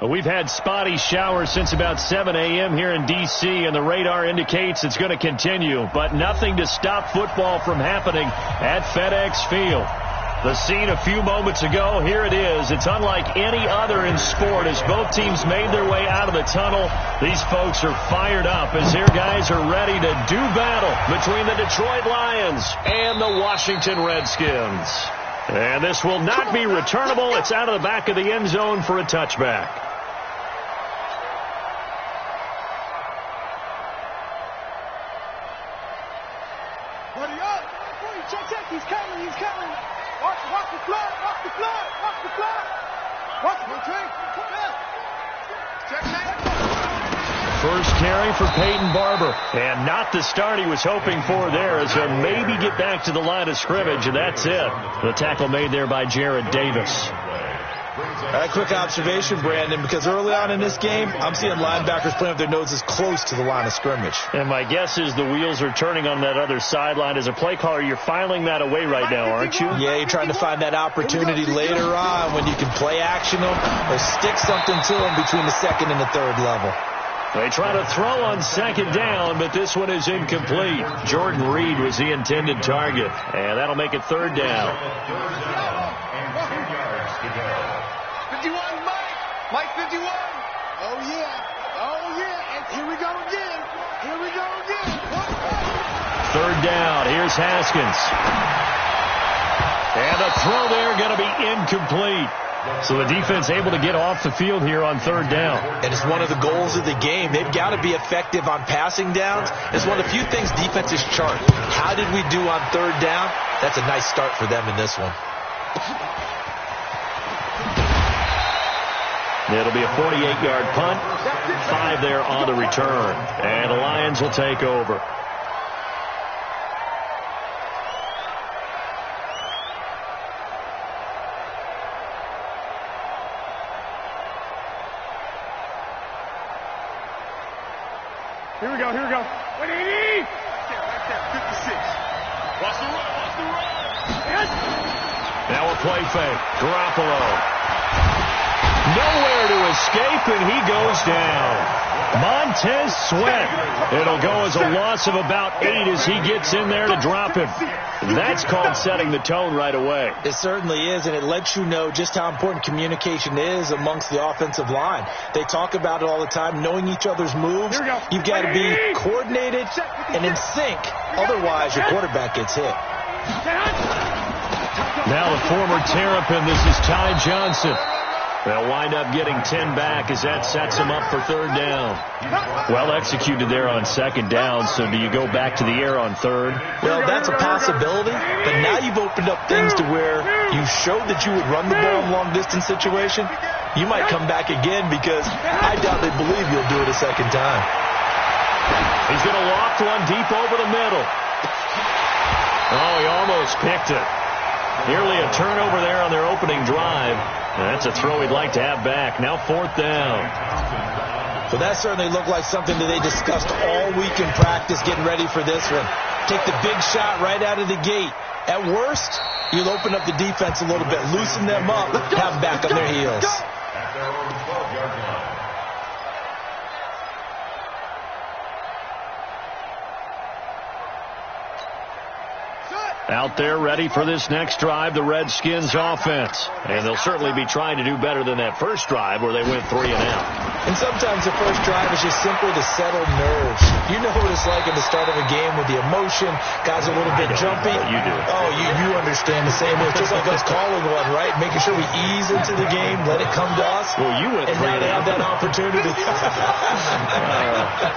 We've had spotty showers since about 7 a.m. here in D.C., and the radar indicates it's going to continue, but nothing to stop football from happening at FedEx Field. The scene a few moments ago, here it is. It's unlike any other in sport as both teams made their way out of the tunnel. These folks are fired up as their guys are ready to do battle between the Detroit Lions and the Washington Redskins. And this will not be returnable. It's out of the back of the end zone for a touchback. He's coming. Watch the flood. Watch the train. First carry for Peyton Barber. And not the start he was hoping for there as he'll maybe get back to the line of scrimmage, and that's it. The tackle made there by Jared Davis. Quick observation, Brandon, because early on in this game, I'm seeing linebackers playing with their noses close to the line of scrimmage. And my guess is the wheels are turning on that other sideline. As a play caller, you're filing that away right now, aren't you? Yeah, you're trying to find that opportunity later on when you can play action them or stick something to them between the second and the third level. They try to throw on second down, but this one is incomplete. Jordan Reed was the intended target, and that'll make it third down. 51, Mike 51. Oh, yeah. And here we go again. Third down. Here's Haskins. And the throw there going to be incomplete. So the defense able to get off the field here on third down. And it's one of the goals of the game. They've got to be effective on passing downs. It's one of the few things defenses chart. How did we do on third down? That's a nice start for them in this one. It'll be a 48-yard punt. 5 there on the return. And the Lions will take over. Here we go. 180. Right there, 56. Watch the run. Yes. Now a play fake. Garoppolo. Nowhere to escape, and he goes down. Montez Sweat. It'll go as a loss of about 8 as he gets in there to drop him. That's called setting the tone right away. It certainly is, and it lets you know just how important communication is amongst the offensive line. They talk about it all the time, knowing each other's moves. You've got to be coordinated and in sync. Otherwise, your quarterback gets hit. Now the former Terrapin, this is Ty Johnson. They'll wind up getting 10 back as that sets them up for third down. Well executed there on second down, so do you go back to the air on third? Well, that's a possibility, but now you've opened up things to where you showed that you would run the ball in long-distance situation. You might come back again because I doubt they believe you'll do it a second time. He's going to loft one deep over the middle. Oh, he almost picked it. Nearly a turnover there on their opening drive. That's a throw he'd like to have back. Now fourth down. So that certainly looked like something that they discussed all week in practice getting ready for this one. Take the big shot right out of the gate. At worst, you'll open up the defense a little bit, loosen them up, have them back on their heels. Out there ready for this next drive, the Redskins offense. And they'll certainly be trying to do better than that first drive where they went 3 and out. And sometimes the first drive is just simply to settle nerves. You know what it's like at the start of a game with the emotion, guys a little bit jumpy. You do. Oh, you understand the same way. It's just like us calling one, right? Making sure we ease into the game, let it come to us. Well, you went 3 and now and they out. have that opportunity.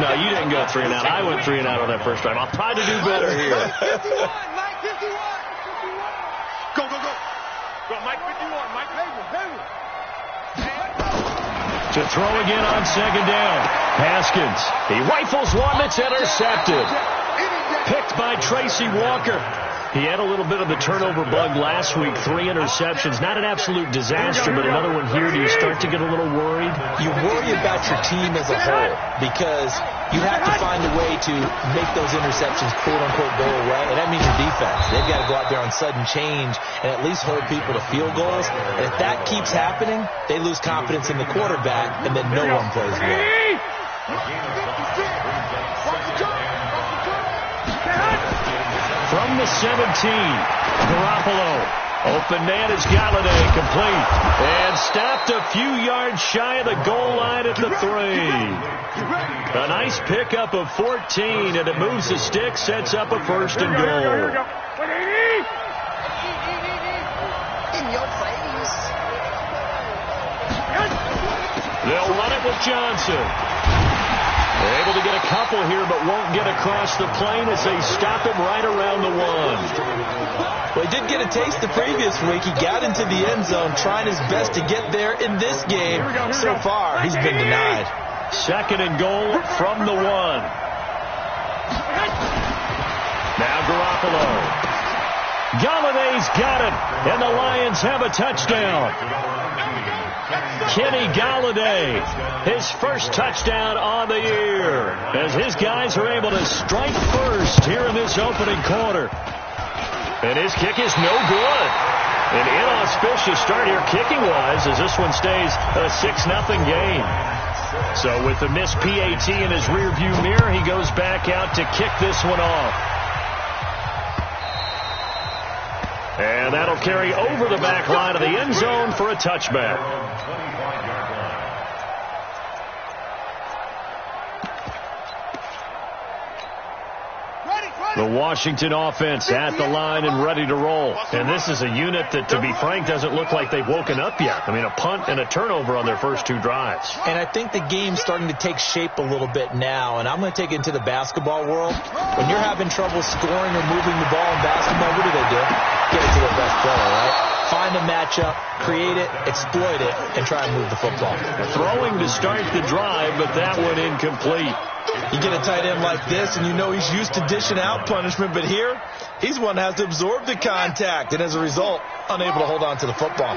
No, you didn't go 3 and out. I went 3 and out on that first drive. I'll try to do better here. Mike 51. Go. Go, Mike 51. Mike Hayward. To throw again on second down. Haskins. He rifles one that's intercepted. Picked by Tracy Walker. He had a little bit of the turnover bug last week, 3 interceptions. Not an absolute disaster, but another one here. Do you start to get a little worried? You worry about your team as a whole because you have to find a way to make those interceptions, quote-unquote, go away. And that means your defense. They've got to go out there on sudden change and at least hold people to field goals. And if that keeps happening, they lose confidence in the quarterback, and then no one plays well. From the 17, Garoppolo. Open man is Galladay, complete. And stopped a few yards shy of the goal line at the 3. A nice pickup of 14, and it moves the stick, sets up a 1st and goal. In your face. They'll run it with Johnson. They're able to get a couple here, but won't get across the plane as they stop him right around the 1. Well, he did get a taste the previous week. He got into the end zone trying his best to get there in this game. So far, he's been denied. 2nd and goal from the 1. Now Garoppolo. Galladay's got it, and the Lions have a touchdown. Kenny Galladay, his first touchdown on the year, as his guys are able to strike first here in this opening quarter. And his kick is no good. An inauspicious start here kicking-wise as this one stays a 6-0 game. So with the missed PAT in his rearview mirror, he goes back out to kick this one off. And that'll carry over the back line of the end zone for a touchback. The Washington offense at the line and ready to roll. And this is a unit that, to be frank, doesn't look like they've woken up yet. I mean, a punt and a turnover on their first 2 drives. And I think the game's starting to take shape a little bit now. And I'm going to take it into the basketball world. When you're having trouble scoring or moving the ball in basketball, what do? Get it to the best player, right? Find a matchup, create it, exploit it, and try and move the football. Throwing to start the drive, but that one incomplete. You get a tight end like this, and you know he's used to dishing out punishment, but here, he's one that has to absorb the contact, and as a result, unable to hold on to the football.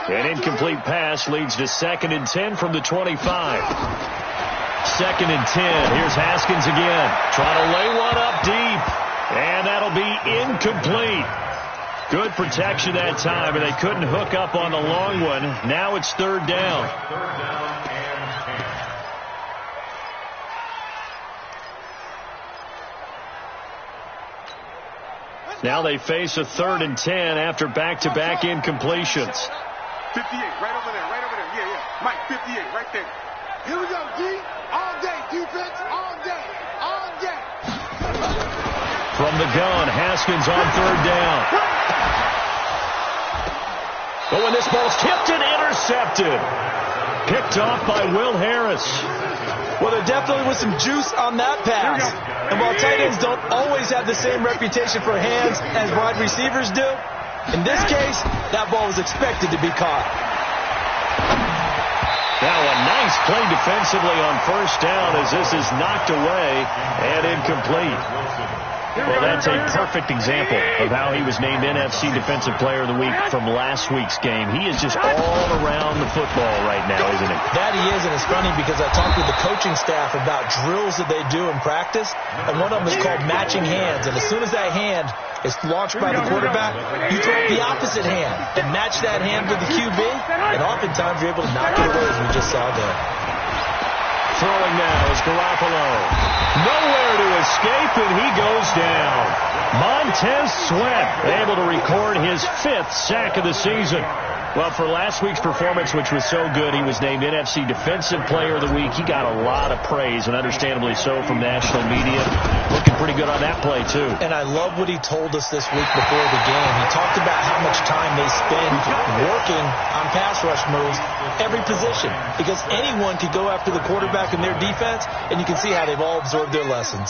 An incomplete pass leads to 2nd and 10 from the 25. 2nd and 10. Here's Haskins again. Trying to lay one up deep, and that'll be incomplete. Good protection that time, and they couldn't hook up on the long one. Now it's 3rd down. Now they face a 3rd and 10 after back-to-back incompletions. 58, right over there, yeah. Mike, 58, right there. Here we go, D. All day, defense, all day. From the gun, Haskins on 3rd down. But when this ball's tipped and intercepted. Picked off by Will Harris. Well, there definitely was some juice on that pass. And while tight ends don't always have the same reputation for hands as wide receivers do, in this case, that ball was expected to be caught. Now a nice play defensively on 1st down as this is knocked away and incomplete. Well, that's a perfect example of how he was named NFC Defensive Player of the Week from last week's game. He is just all around the football right now, isn't he? That he is, and it's funny because I talked with the coaching staff about drills that they do in practice, and one of them is called matching hands. And as soon as that hand is launched by the quarterback, you throw up the opposite hand and match that hand with the QB, and oftentimes you're able to knock it away as we just saw there. Throwing now is Garoppolo. Nowhere to escape, and he goes down. Montez Sweat able to record his 5th sack of the season. Well, for last week's performance, which was so good, he was named NFC Defensive Player of the Week. He got a lot of praise, and understandably so, from national media. Looking pretty good on that play, too. And I love what he told us this week before the game. He talked about how much time they spend working on pass rush moves, every position, because anyone could go after the quarterback in their defense, and you can see how they've all absorbed their lessons.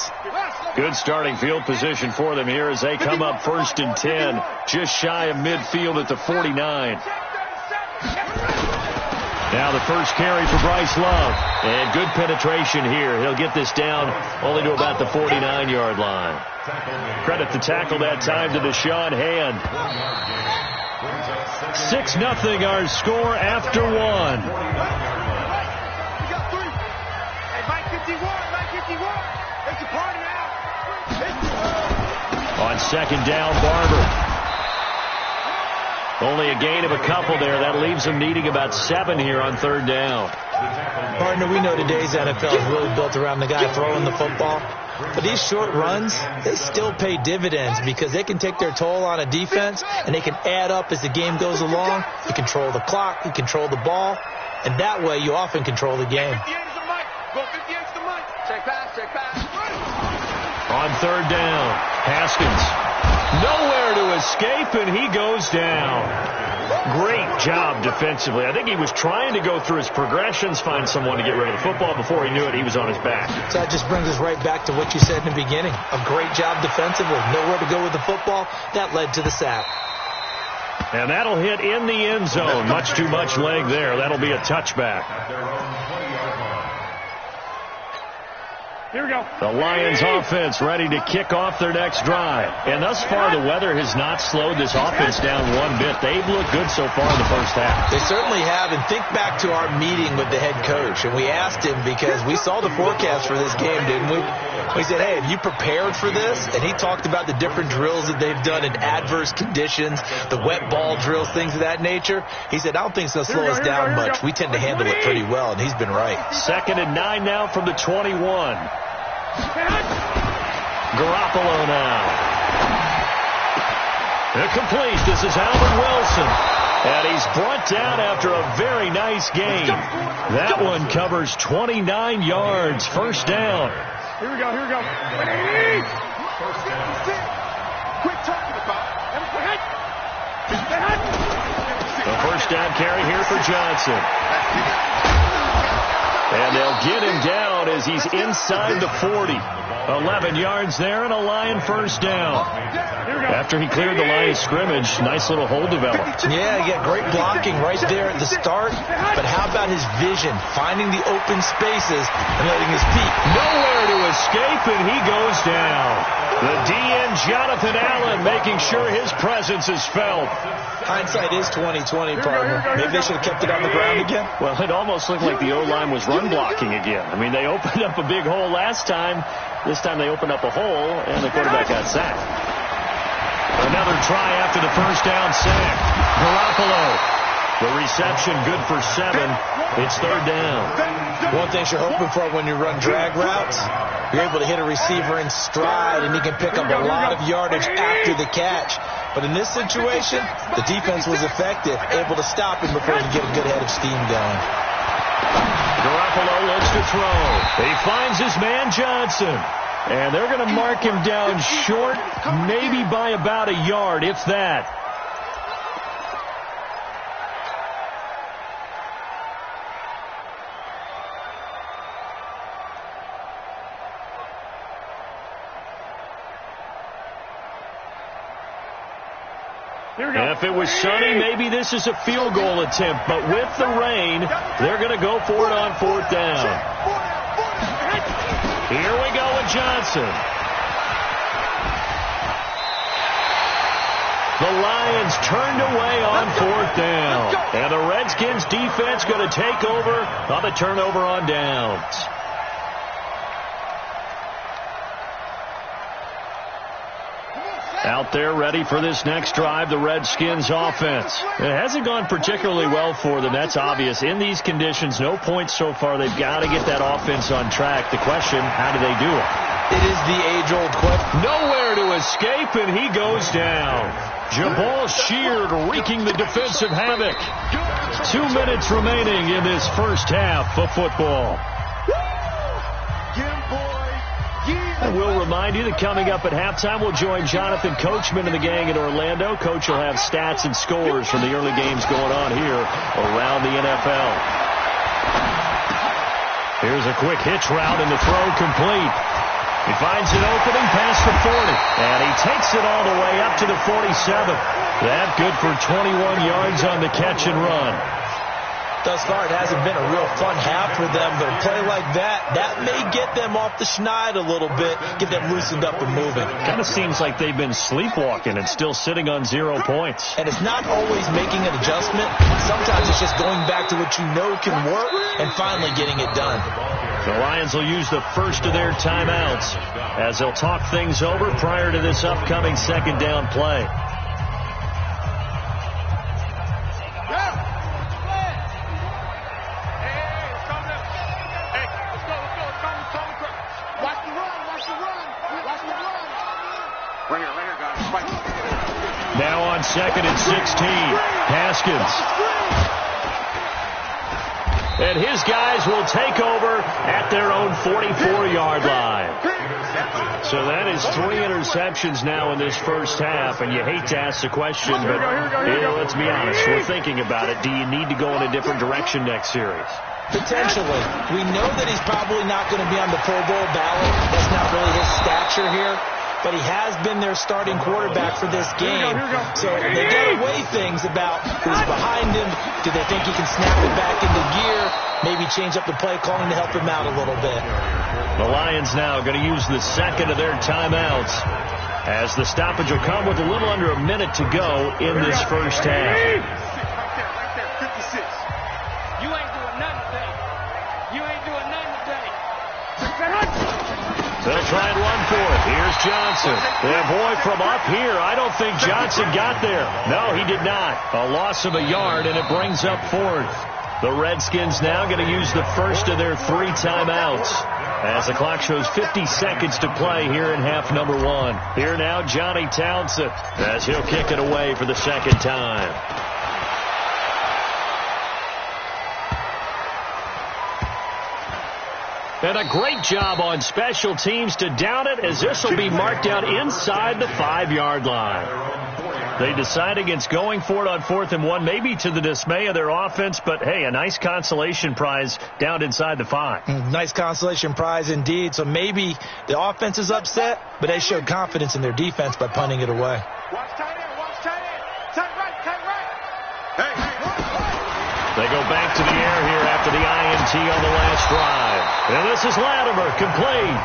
Good starting field position for them here as they come up 1st and 10, just shy of midfield at the 49. Now the first carry for Bryce Love. And good penetration here. He'll get this down only to about the 49-yard line. Credit the tackle that time to Deshaun Hand. 6-0 our score after one. We got 3. Hey, Mike 51. It's a party now. On second down, Barber. Only a gain of a couple there. That leaves them needing about 7 here on third down. Partner, we know today's NFL is really built around the guy throwing the football. But these short runs, they still pay dividends because they can take their toll on a defense and they can add up as the game goes along. You control the clock, you control the ball, and that way you often control the game. 58 is the mic. Go 58 is the mic. Check pass. On third down, Haskins. Nowhere to escape, and he goes down. Great job defensively. I think he was trying to go through his progressions, find someone to get rid of the football. Before he knew it, he was on his back. So that just brings us right back to what you said in the beginning. A great job defensively. Nowhere to go with the football. That led to the sack. And that'll hit in the end zone. Much too much leg there. That'll be a touchback. Here we go. The Lions offense ready to kick off their next drive. And thus far, the weather has not slowed this offense down one bit. They've looked good so far in the first half. They certainly have. And think back to our meeting with the head coach. And we asked him because we saw the forecast for this game, didn't we? We said, hey, have you prepared for this? And he talked about the different drills that they've done in adverse conditions, the wet ball drills, things of that nature. He said, I don't think it's going to slow us down much. We tend to handle it pretty well, and he's been right. 2nd and 9 now from the 21. Garoppolo now. Incomplete. This is Alvin Wilson. And he's brought down after a very nice game. That one covers 29 yards. First down. Here we go. Quit talking about it. The first down carry here for Johnson. And they'll get him down as he's inside the 40. 11 yards there and a Lion first down. After he cleared the line of scrimmage, nice little hole developed. Yeah, he got great blocking right there at the start. But how about his vision, finding the open spaces and letting his feet. Nowhere to escape, and he goes down. The DN, Jonathan Allen, making sure his presence is felt. Hindsight is 20/20, partner. Maybe they should have kept it on the ground again. Well, it almost looked like the O-line was run blocking again. I mean, they opened up a big hole last time. This time they opened up a hole, and the quarterback got sacked. Another try after the first down sack. Garoppolo. The reception good for 7. It's third down. One thing you're hoping for when you run drag routes, you're able to hit a receiver in stride, and he can pick up a lot of yardage after the catch. But in this situation, the defense was effective, able to stop him before he could get a good head of steam going. Garoppolo looks to throw. He finds his man Johnson. And they're going to mark him down short, maybe by about a yard, if that. If it was sunny, maybe this is a field goal attempt. But with the rain, they're going to go for it on fourth down. Here we go with Johnson. The Lions turned away on fourth down. And the Redskins defense going to take over on the turnover on downs. Out there ready for this next drive, the Redskins offense. It hasn't gone particularly well for them. That's obvious. In these conditions, no points so far. They've got to get that offense on track. The question, how do they do it? It is the age-old question. Nowhere to escape, and he goes down. Jabal Sheard wreaking the defensive havoc. 2 minutes remaining in this first half of football. And we'll remind you that coming up at halftime, we'll join Jonathan Coachman and the gang in Orlando. Coach will have stats and scores from the early games going on here around the NFL. Here's a quick hitch route and the throw complete. He finds an opening past the 40, and he takes it all the way up to the 47. That good for 21 yards on the catch and run. Thus far, it hasn't been a real fun half for them, but a play like that may get them off the schneid a little bit, get them loosened up and moving. Kind of seems like they've been sleepwalking and still sitting on 0 points. And it's not always making an adjustment. Sometimes it's just going back to what you know can work and finally getting it done. The Lions will use the first of their timeouts as they'll talk things over prior to this upcoming second down play. Now on second and 16, Haskins. And his guys will take over at their own 44-yard line. So that is 3 interceptions now in this first half, and you hate to ask the question, but let's be honest, we're thinking about it. Do you need to go in a different direction next series? Potentially. We know that he's probably not going to be on the Pro Bowl ballot. That's not really his stature here. But he has been their starting quarterback for this game. So they got to weigh things about who's behind him. Do they think he can snap it back into gear? Maybe change up the play calling to help him out a little bit. The Lions now going to use the second of their timeouts as the stoppage will come with a little under a minute to go in this first half. Right there, 56. You ain't doing nothing today. You ain't doing nothing today. They'll try and run for it. Here's Johnson. And boy, from up here, I don't think Johnson got there. No, he did not. A loss of a yard, and it brings up fourth. The Redskins now going to use the first of their 3 timeouts as the clock shows 50 seconds to play here in half number 1. Here now, Johnny Townsend as he'll kick it away for the second time. And a great job on special teams to down it, as this will be marked down inside the 5-yard line. They decide against going for it on 4th and 1, maybe to the dismay of their offense, but hey, a nice consolation prize down inside the 5. Nice consolation prize indeed. So maybe the offense is upset, but they showed confidence in their defense by punting it away. Watch tight end, watch tight end. Tight right, tight right. Hey. They go back to the air here after the INT on the last drive. And this is Latimer, complete.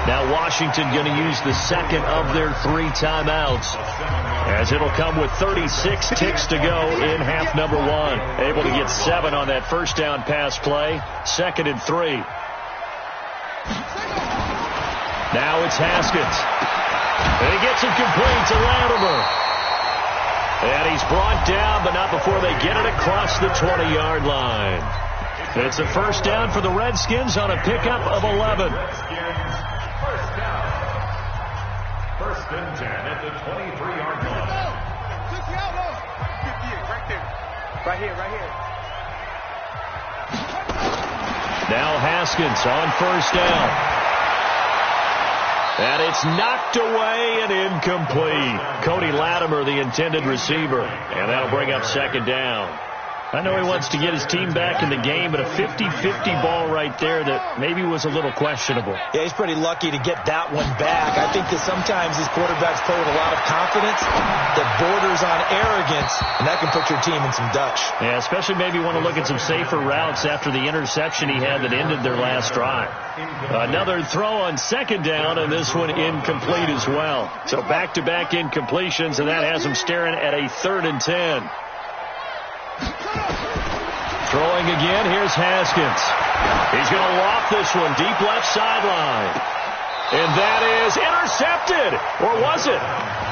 Now Washington going to use the second of their 3 timeouts, as it'll come with 36 ticks to go in half number 1. Able to get 7 on that first down pass play. 2nd and 3. Now it's Haskins. And he gets it complete to Latimer. And he's brought down, but not before they get it across the 20-yard line. It's a first down for the Redskins on a pickup of 11. First down. 1st and 10 at the 23-yard line. 58, right there. Right here, right here. Now Haskins on first down. And it's knocked away and incomplete. Cody Latimer, the intended receiver. And that'll bring up 2nd down. I know he wants to get his team back in the game, but a 50-50 ball right there that maybe was a little questionable. Yeah, he's pretty lucky to get that one back. I think that sometimes these quarterbacks play with a lot of confidence that borders on arrogance, and that can put your team in some Dutch. Yeah, especially maybe want to look at some safer routes after the interception he had that ended their last drive. Another throw on 2nd down, and this one incomplete as well. So back-to-back incompletions, and that has him staring at a 3rd and 10. Throwing again, here's Haskins. He's going to loft this one deep left sideline. And that is intercepted. Or was it?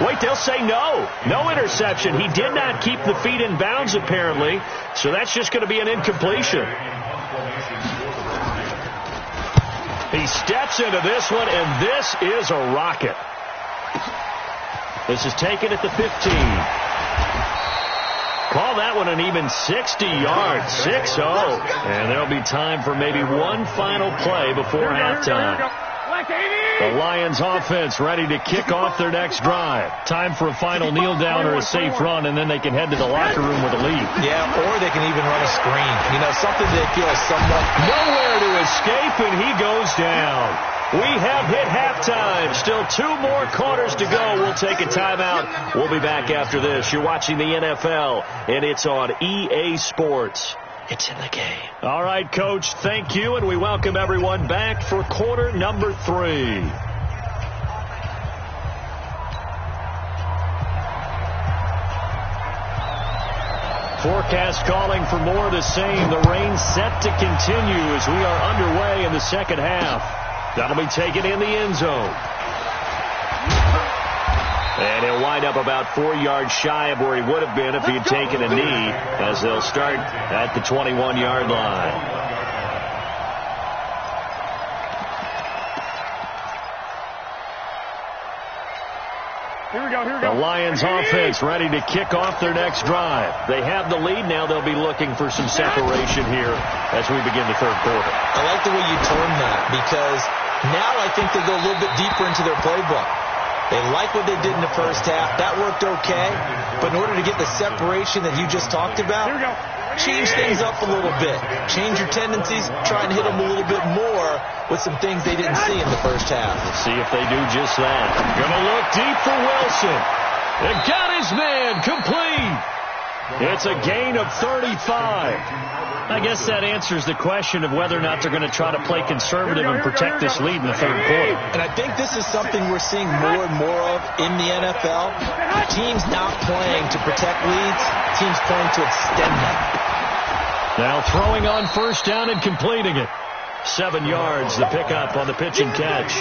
Wait, they'll say no. No interception. He did not keep the feet in bounds, apparently. So that's just going to be an incompletion. He steps into this one, and this is a rocket. This is taken at the 15. Call that one an even 60 yards, 6-0. And there'll be time for maybe one final play before halftime. The Lions offense ready to kick off their next drive. Time for a final kneel down or a safe run, and then they can head to the locker room with a lead. Yeah, or they can even run a screen. You know, something they feel somewhat. Nowhere to escape, and he goes down. We have hit halftime. Still 2 more quarters to go. We'll take a timeout. We'll be back after this. You're watching the NFL, and it's on EA Sports. It's in the game. All right, Coach, thank you, and we welcome everyone back for quarter number 3. Forecast calling for more of the same. The rain set to continue as we are underway in the second half. That'll be taken in the end zone. And he'll wind up about 4 yards shy of where he would have been if he had taken a knee, as they'll start at the 21-yard line. The Lions offense ready to kick off their next drive. They have the lead. Now they'll be looking for some separation here as we begin the third quarter. I like the way you termed that, because now I think they go a little bit deeper into their playbook. They like what they did in the first half. That worked okay. But in order to get the separation that you just talked about, change things up a little bit. Change your tendencies. Try and hit them a little bit more with some things they didn't see in the first half. Let's see if they do just that. Gonna look deep for Wilson. And got his man complete. It's a gain of 35. I guess that answers the question of whether or not they're going to try to play conservative and protect this lead in the third quarter. And I think this is something we're seeing more and more of in the NFL. Teams not playing to protect leads, teams playing to extend them. Now throwing on first down and completing it. 7 yards, the pickup on the pitch and catch.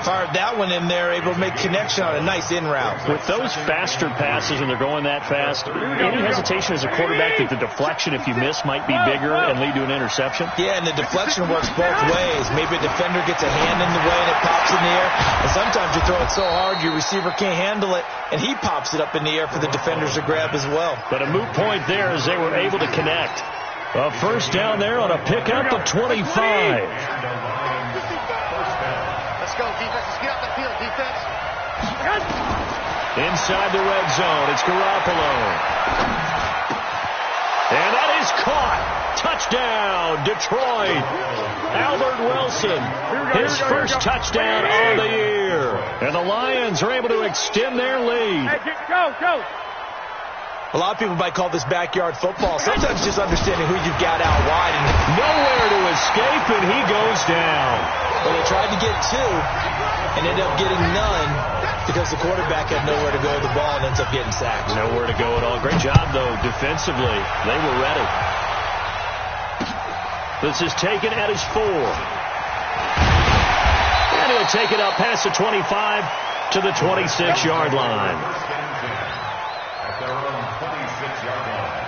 Fired that one in there, able to make connection on a nice in route. With those faster passes and they're going that fast, any hesitation as a quarterback that the deflection, if you miss, might be bigger and lead to an interception? Yeah, and the deflection works both ways. Maybe a defender gets a hand in the way and it pops in the air. And sometimes you throw it so hard your receiver can't handle it, and he pops it up in the air for the defenders to grab as well. But a moot point there as they were able to connect. A first down there on a pickup of 25. Let's go, defense. Let's get out the field, defense. Inside the red zone, it's Garoppolo. And that is caught. Touchdown, Detroit. Albert Wilson, his first touchdown on the year. And the Lions are able to extend their lead. Go. A lot of people might call this backyard football. Sometimes just understanding who you've got out wide. And nowhere to escape, and he goes down. Well, they tried to get 2 and ended up getting none because the quarterback had nowhere to go with the ball and ends up getting sacked. Nowhere to go at all. Great job, though, defensively. They were ready. This is taken at his 4. And he'll take it up past the 25 to the 26-yard line. At their own 26-yard line.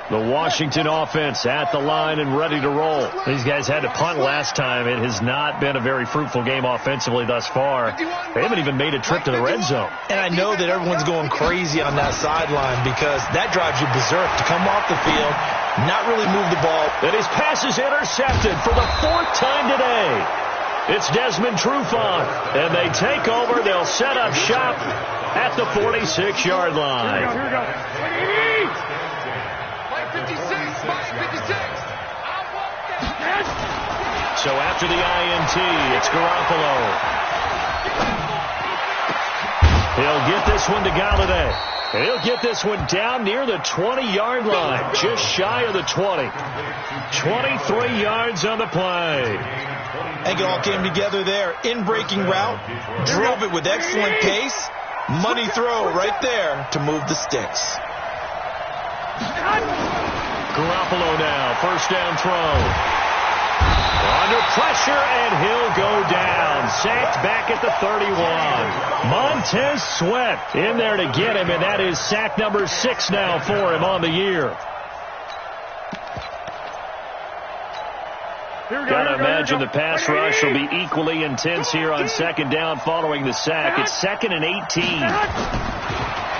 The Washington offense at the line and ready to roll. These guys had to punt last time. It has not been a very fruitful game offensively thus far. They haven't even made a trip to the red zone. And I know that everyone's going crazy on that sideline because that drives you berserk to come off the field, not really move the ball. And his pass is intercepted for the 4th time today. It's Desmond Trufant, and they take over. They'll set up shop at the 46-yard line. Here we go. So after the INT, it's Garoppolo. He'll get this one to Galladay. And he'll get this one down near the 20-yard line, just shy of the 20. 23 yards on the play. I think it all came together there. In-breaking route, drove it with excellent pace. Money throw right there to move the sticks. Garoppolo now, first down throw. Under pressure, and he'll go down. Sacked back at the 31. Montez Sweat in there to get him, and that is sack number 6 now for him on the year. Gotta imagine the pass rush will be equally intense here on second down following the sack. It's 2nd and 18.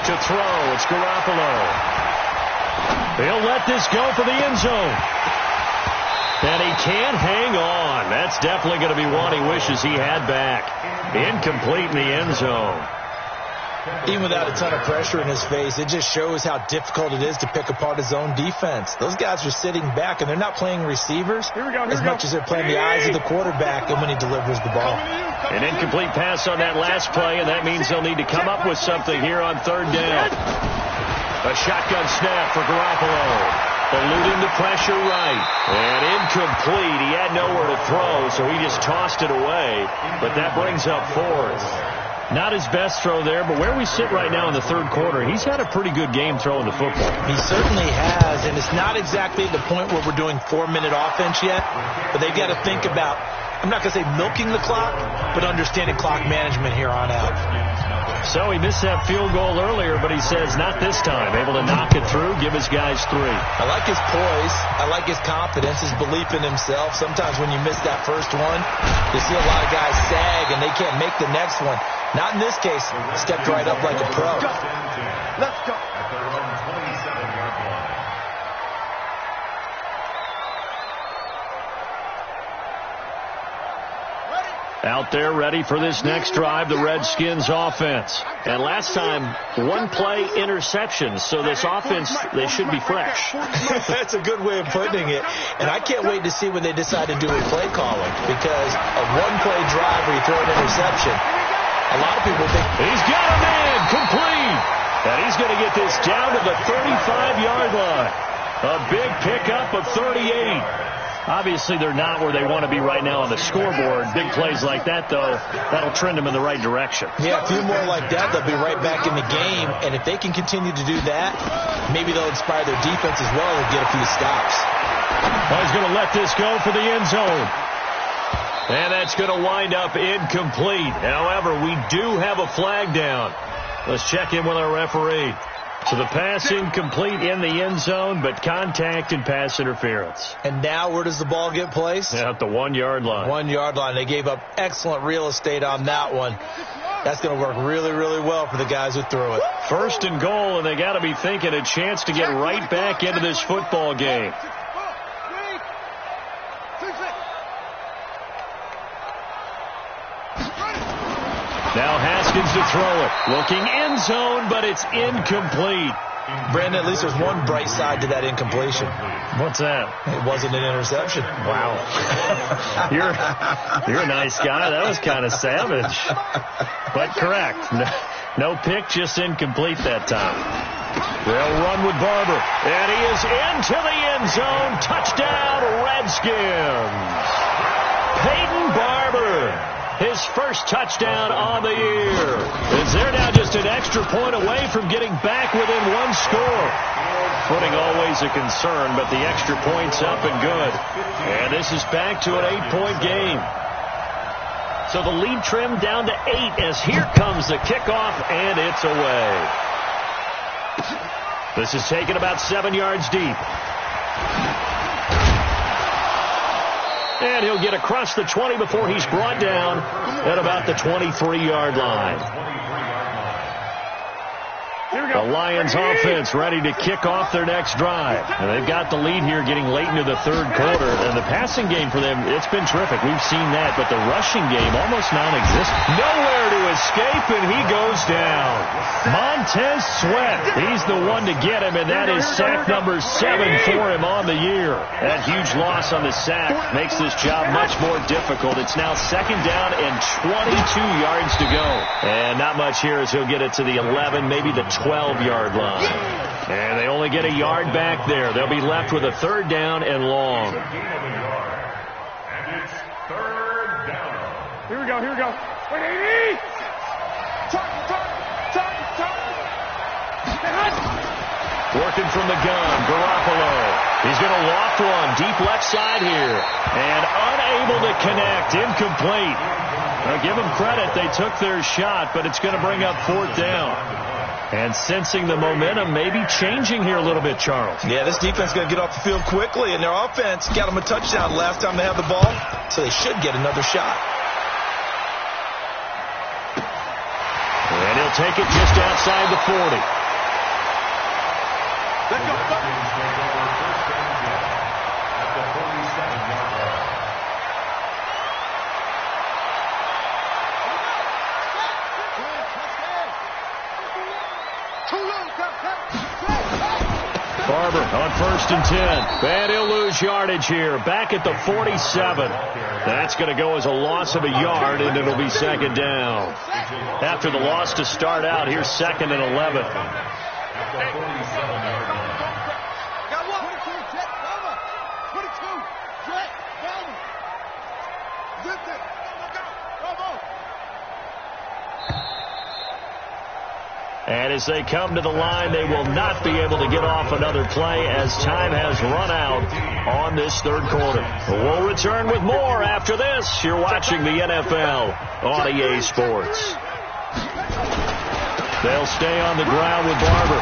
To throw, it's Garoppolo. He'll let this go for the end zone. And he can't hang on. That's definitely going to be one he wishes he had back. Incomplete in the end zone. Even without a ton of pressure in his face, it just shows how difficult it is to pick apart his own defense. Those guys are sitting back, and they're not playing receivers as much as they're playing the eyes of the quarterback and when he delivers the ball. An incomplete pass on that last play, and that means they'll need to come up with something here on third down. A shotgun snap for Garoppolo. Eluding the pressure right. And incomplete. He had nowhere to throw, so he just tossed it away. But that brings up fourth. Not his best throw there, but where we sit right now in the third quarter, he's had a pretty good game throwing the football. He certainly has, and it's not exactly the point where we're doing 4-minute offense yet, but they've got to think about, I'm not going to say milking the clock, but understanding clock management here on out. So he missed that field goal earlier, but he says not this time. Able to knock it through, give his guys 3. I like his poise. I like his confidence, his belief in himself. Sometimes when you miss that first one, you see a lot of guys sag and they can't make the next one. Not in this case. Stepped right up like a pro. Let's go. At their own 27-yard line. Out there ready for this next drive, the Redskins offense. And last time, one play interception, so this offense, they should be fresh. That's a good way of putting it. And I can't wait to see what they decide to do with play calling, because a one-play drive where you throw an interception, a lot of people think, he's got a man, complete. And he's going to get this down to the 35-yard line. A big pickup of 38. Obviously, they're not where they want to be right now on the scoreboard. Big plays like that, though, that'll trend them in the right direction. Yeah, a few more like that, they'll be right back in the game. And if they can continue to do that, maybe they'll inspire their defense as well and get a few stops. Well, he's going to let this go for the end zone. And that's going to wind up incomplete. However, we do have a flag down. Let's check in with our referee. So the pass incomplete in the end zone, but contact and pass interference. And now where does the ball get placed? Yeah, at the 1-yard line. 1-yard line. They gave up excellent real estate on that one. That's going to work really, really well for the guys who threw it. First and goal, and they got to be thinking a chance to get right back into this football game. Now Haskins to throw it. Looking end zone, but it's incomplete. Brandon, at least there's one bright side to that incompletion. What's that? It wasn't an interception. Wow. You're a nice guy. That was kind of savage. But correct. No pick, just incomplete that time. They'll run with Barber. And he is into the end zone. Touchdown, Redskins. Peyton Barber. His first touchdown on the year. Is they're now just an extra point away from getting back within one score. Footing always a concern, but the extra point's up and good. And this is back to an 8-point game. So the lead trimmed down to 8 as here comes the kickoff, and it's away. This is taken about 7 yards deep. And he'll get across the 20 before he's brought down at about the 23-yard line. The Lions offense ready to kick off their next drive. And they've got the lead here getting late into the third quarter. And the passing game for them, it's been terrific. We've seen that. But the rushing game almost non-existent. Nowhere to escape, and he goes down. Montez Sweat, he's the one to get him, and that is sack number 7 for him on the year. That huge loss on the sack makes this job much more difficult. It's now second down and 22 yards to go. And not much here as he'll get it to the 11, maybe the 12-yard line. And they only get a yard back there. They'll be left with a third down and long. And it's third down. Here we go. 180. Working from the gun, Garoppolo. He's going to loft one deep left side here. And unable to connect. Incomplete. Now give them credit. They took their shot, but it's going to bring up fourth down. And sensing the momentum maybe changing here a little bit, Charles. Yeah, this defense is going to get off the field quickly, and their offense got them a touchdown last time they had the ball, so they should get another shot. And he'll take it just outside the 40. Let's go. Redskins take over first and 10 at the 47-yard line. Barber on 1st and 10. And he'll lose yardage here. Back at the 47. That's going to go as a loss of a yard, and it'll be 2nd down. After the loss to start out, here's 2nd and 11. And as they come to the line, they will not be able to get off another play as time has run out on this 3rd quarter. We'll return with more after this. You're watching the NFL on EA Sports. They'll stay on the ground with Barber.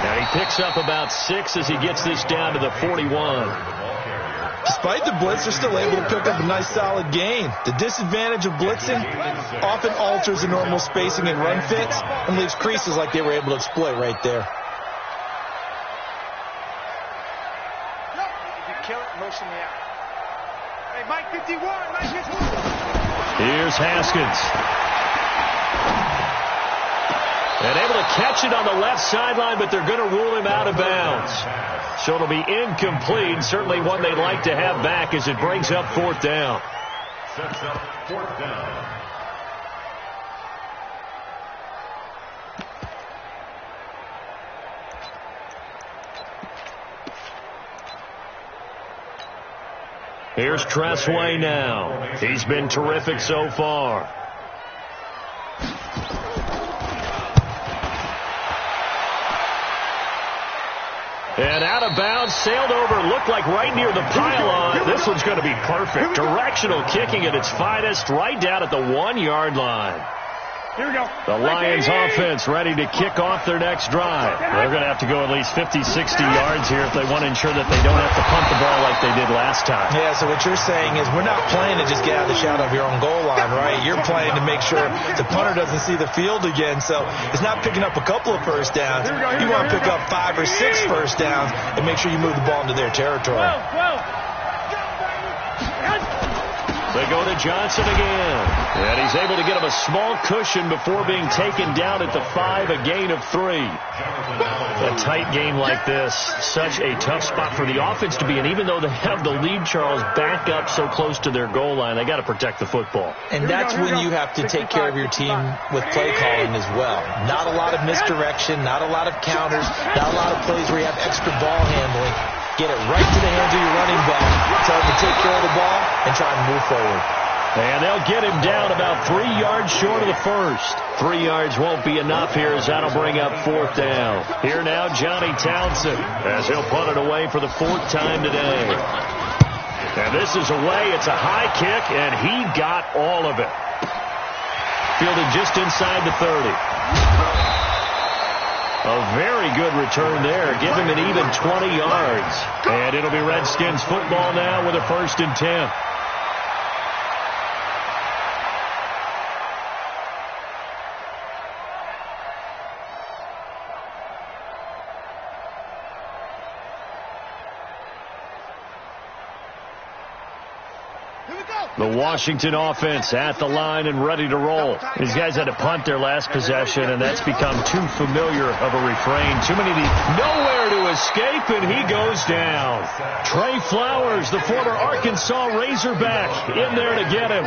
And he picks up about 6 as he gets this down to the 41. Despite the blitz, they're still able to pick up a nice solid gain. The disadvantage of blitzing often alters the normal spacing and run fits and leaves creases like they were able to exploit right there. You kill it, motion me out. Hey, Mike 51, Mike 51. Here's Haskins. And able to catch it on the left sideline, but they're going to rule him out of bounds. So it'll be incomplete. Certainly one they'd like to have back as it brings up 4th down. Sets up 4th down. Here's Tressway now. He's been terrific so far. And out of bounds, sailed over, looked like right near the pylon. This one's going to be perfect. Directional kicking at its finest, right down at the 1-yard line. Here we go. The Lions offense ready to kick off their next drive. They're going to have to go at least 50, 60 yards here if they want to ensure that they don't have to punt the ball like they did last time. Yeah, so what you're saying is we're not playing to just get out of the shadow of your own goal line, right? You're playing to make sure the punter doesn't see the field again. So it's not picking up a couple of first downs. You want to pick up 5 or 6 first downs and make sure you move the ball into their territory. They go to Johnson again. And he's able to get him a small cushion before being taken down at the 5, a gain of 3. A tight game like this, such a tough spot for the offense to be in. Even though they have the lead, Charles, back up so close to their goal line, they got to protect the football. And that's when you have to take care of your team with play calling as well. Not a lot of misdirection, not a lot of counters, not a lot of plays where you have extra ball handling. Get it right to the hands of your running back. Tell him to take care of the ball and try and move forward. And they'll get him down about 3 yards short of the first. 3 yards won't be enough here as that'll bring up 4th down. Here now, Johnny Townsend, as he'll punt it away for the 4th time today. And this is away. It's a high kick, and he got all of it. Fielded just inside the 30. A very good return there. Give him an even 20 yards. And it'll be Redskins football now with a 1st and 10. The Washington offense at the line and ready to roll. These guys had to punt their last possession, and that's become too familiar of a refrain. Too many nowhere to escape, and he goes down. Trey Flowers, the former Arkansas Razorback, in there to get him.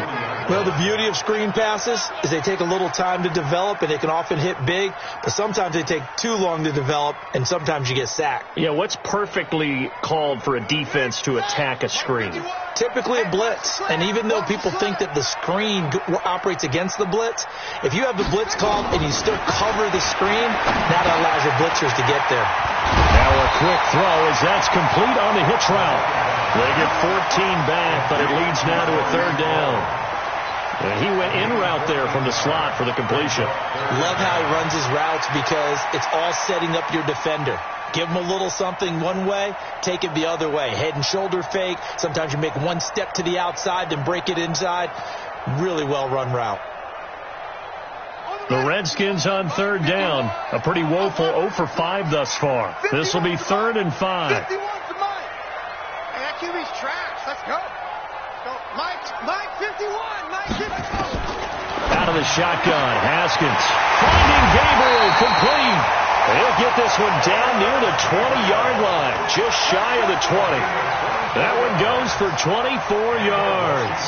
Well, the beauty of screen passes is they take a little time to develop, and they can often hit big, but sometimes they take too long to develop, and sometimes you get sacked. Yeah, what's perfectly called for a defense to attack a screen? Typically a blitz, and even though people think that the screen operates against the blitz, if you have the blitz called and you still cover the screen, that allows your blitzers to get there. Now a quick throw as that's complete on the hitch route. They get 14 back, but it leads now to a 3rd down. And he went in route there from the slot for the completion. Love how he runs his routes because it's all setting up your defender. Give him a little something one way, take it the other way. Head and shoulder fake. Sometimes you make one step to the outside, then break it inside. Really well-run route. The Redskins on 3rd down. A pretty woeful 0 for 5 thus far. This will be 3rd and 5. 51 to Mike. Hey, that QB's trash. Let's go. Mike 51. Mike 51. Out of the shotgun, Haskins finding Gabriel complete. They'll get this one down near the 20-yard line, just shy of the 20. That one goes for 24 yards.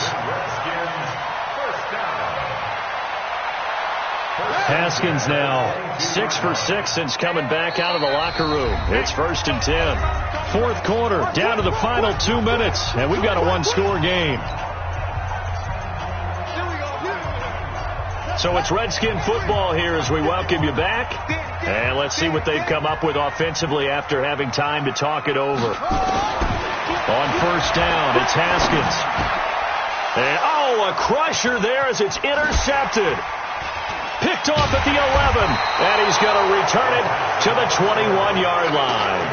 Haskins now 6 for 6 since coming back out of the locker room. It's 1st and 10. Fourth quarter, down to the final 2 minutes, and we've got a one-score game. So it's Redskin football here as we welcome you back. And let's see what they've come up with offensively after having time to talk it over. On first down, it's Haskins. And, a crusher there as it's intercepted. Picked off at the 11, and he's going to return it to the 21-yard line.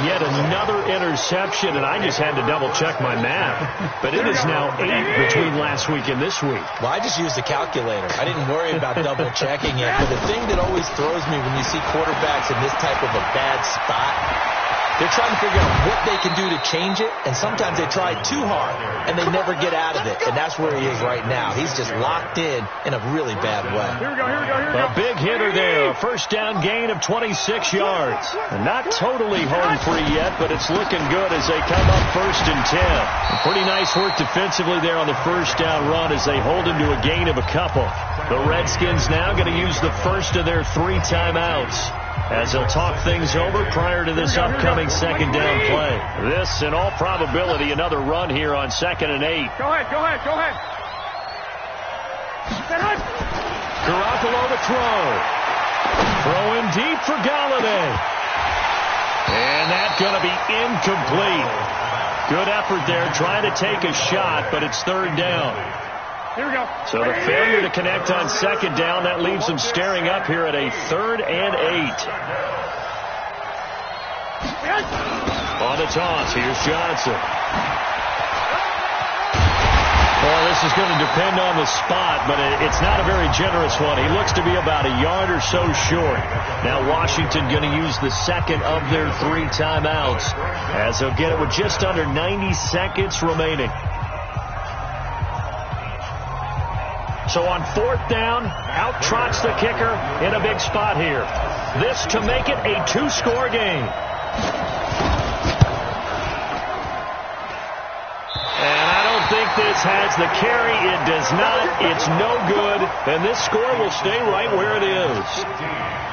Yet another interception, and I just had to double-check my math. But it is now 8 between last week and this week. Well, I just used a calculator. I didn't worry about double-checking it. But the thing that always throws me when you see quarterbacks in this type of a bad spot, they're trying to figure out what they can do to change it, and sometimes they try too hard, and they never get out of it. And that's where he is right now. He's just locked in a really bad way. A big hitter there. A first down gain of 26 yards. Not totally home free yet, but it's looking good as they come up 1st and 10. Pretty nice work defensively there on the first down run as they hold him to a gain of a couple. The Redskins now going to use the first of their 3 timeouts, as they'll talk things over prior to this upcoming second down play. This, in all probability, another run here on 2nd and 8. Go ahead. Garoppolo to throw. Throwing deep for Galladay. And that's going to be incomplete. Good effort there, trying to take a shot, but it's 3rd down. Here we go. So the failure to connect on 2nd down, that leaves them staring up here at a 3rd and 8. On the toss, here's Johnson. Well, this is going to depend on the spot, but it's not a very generous one. He looks to be about a yard or so short. Now Washington going to use the second of their 3 timeouts, as they'll get it with just under 90 seconds remaining. So on 4th down, out trots the kicker in a big spot here. This to make it a 2-score game. And I don't think this has the carry. It does not. It's no good. And this score will stay right where it is.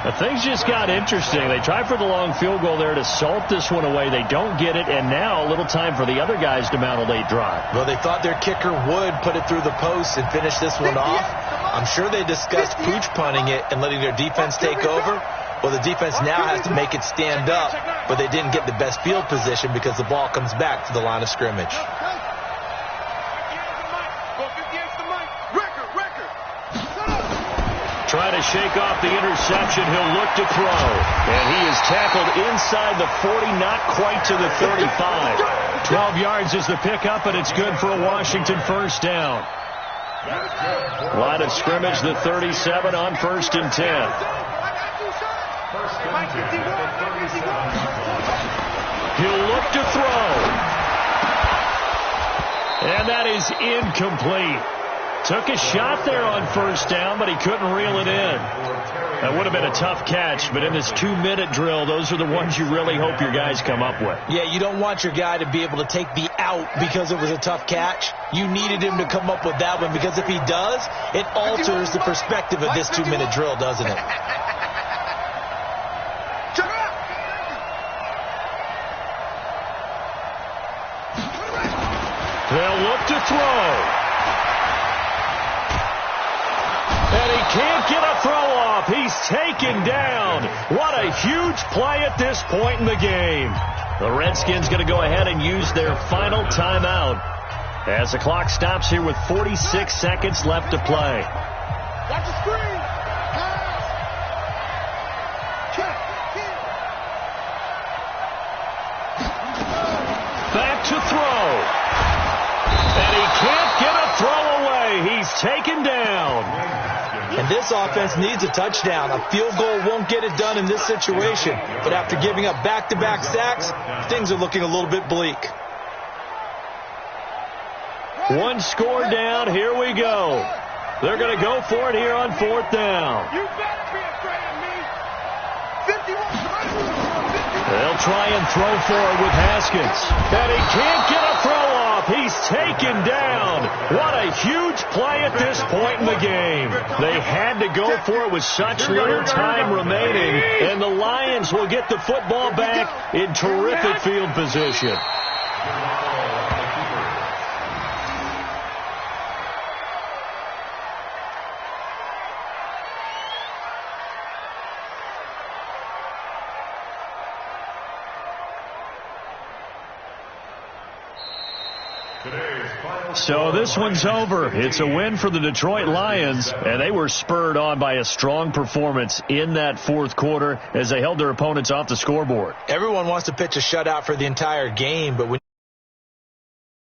But things just got interesting. They tried for the long field goal there to salt this one away. They don't get it, and now a little time for the other guys to mount a late drive. Well, they thought their kicker would put it through the post and finish this one off. I'm sure they discussed pooch punting it and letting their defense take over. Well, the defense now has to make it stand up, but they didn't get the best field position because the ball comes back to the line of scrimmage. Trying to shake off the interception. He'll look to throw. And he is tackled inside the 40, not quite to the 35. 12 yards is the pickup, and it's good for a Washington first down. Line of scrimmage, the 37 on 1st and 10. He'll look to throw. And that is incomplete. Took a shot there on first down, but he couldn't reel it in. That would have been a tough catch, but in this 2-minute drill, those are the ones you really hope your guys come up with. Yeah, you don't want your guy to be able to take the out because it was a tough catch. You needed him to come up with that one, because if he does, it alters the perspective of this 2-minute drill, doesn't it? They'll look to throw. And he can't get a throw off. He's taken down. What a huge play at this point in the game. The Redskins going to go ahead and use their final timeout as the clock stops here with 46 seconds left to play. Watch the screen. Back to throw. And he can't get a throw away. He's taken down. And this offense needs a touchdown. A field goal won't get it done in this situation. But after giving up back-to-back sacks, things are looking a little bit bleak. One score down. Here we go. They're going to go for it here on 4th down. You better be afraid of me. They'll try and throw for it with Haskins. And he can't get a throw off. He's taken down. What a huge play at this point in the game. They had to go for it with such little time remaining. And the Lions will get the football back in terrific field position. So this one's over. It's a win for the Detroit Lions, and they were spurred on by a strong performance in that fourth quarter as they held their opponents off the scoreboard. Everyone wants to pitch a shutout for the entire game, but when